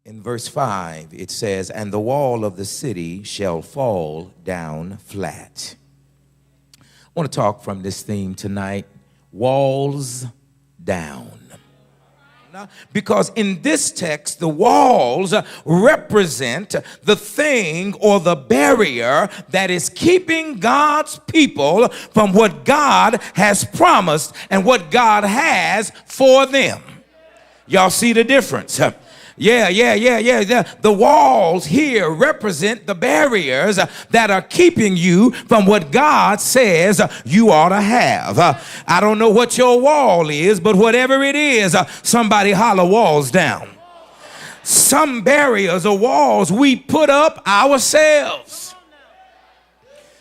In verse 5, it says, and the wall of the city shall fall down flat. I want to talk from this theme tonight, walls down. Because in this text, the walls represent the thing or the barrier that is keeping God's people from what God has promised and what God has for them. Y'all see the difference? Yeah. The walls here represent the barriers that are keeping you from what God says you ought to have. I don't know what your wall is, but whatever it is, somebody holler walls down. Some barriers or walls we put up ourselves.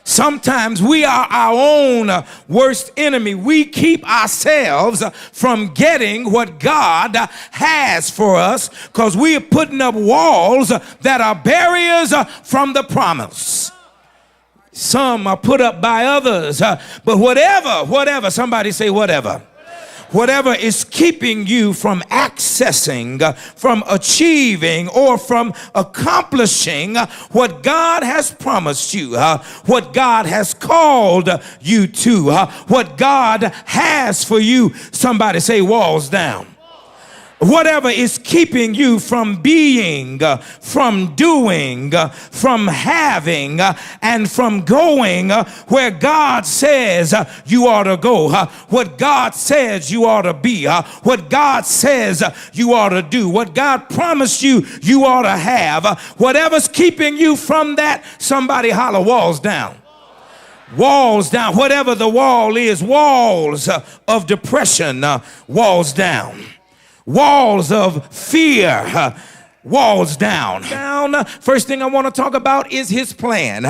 Sometimes we are our own worst enemy. We keep ourselves from getting what God has for us because we are putting up walls that are barriers from the promise. Some are put up by others, but whatever, somebody say whatever. Whatever is keeping you from accessing, from achieving, or from accomplishing what God has promised you, what God has called you to, what God has for you. Somebody say walls down. Whatever is keeping you from being, from doing, from having, and from going where God says you ought to go, what God says you ought to be, what God says you ought to do, what God promised you you ought to have, whatever's keeping you from that, somebody holler walls down. Walls down. Whatever the wall is, walls of depression, walls down. Walls of fear, walls down. First thing I want to talk about is his plan.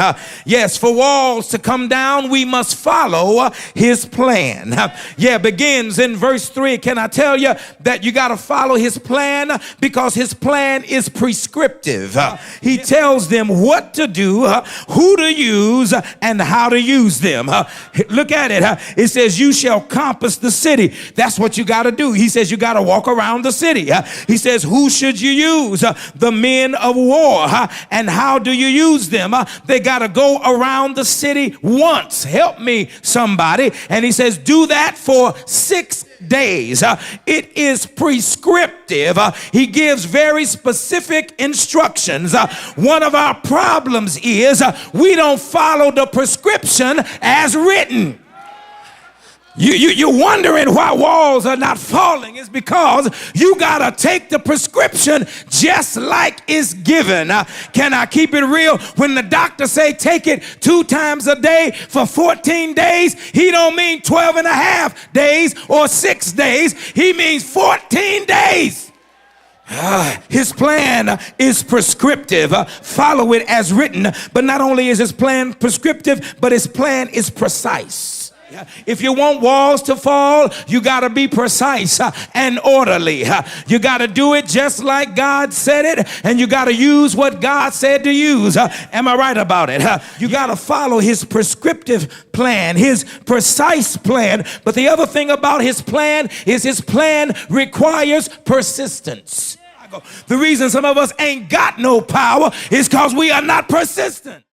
Yes, for walls to come down, we must follow his plan. Begins in verse 3. Can I tell you that you got to follow his plan because his plan is prescriptive. He tells them what to do, who to use, and how to use them. Look at it. It says you shall compass the city. That's what you got to do. He says you got to walk around the city. He says who should you use? The men of war. And how do you use them? They got to go around the city once. Help me, somebody. And he says do that for 6 days. It is prescriptive. He gives very specific instructions. One of our problems is we don't follow the prescription as written. You're wondering why walls are not falling. It's because you got to take the prescription just like it's given. Can I keep it real? When the doctor say take it 2 times a day for 14 days, he don't mean 12 and a half days or 6 days. He means 14 days. His plan is prescriptive. Follow it as written. But not only is his plan prescriptive, but his plan is precise. If you want walls to fall, you got to be precise and orderly. You got to do it just like God said it, and you got to use what God said to use. Am I right about it? You got to follow his prescriptive plan, his precise plan. But the other thing about his plan is his plan requires persistence. The reason some of us ain't got no power is because we are not persistent.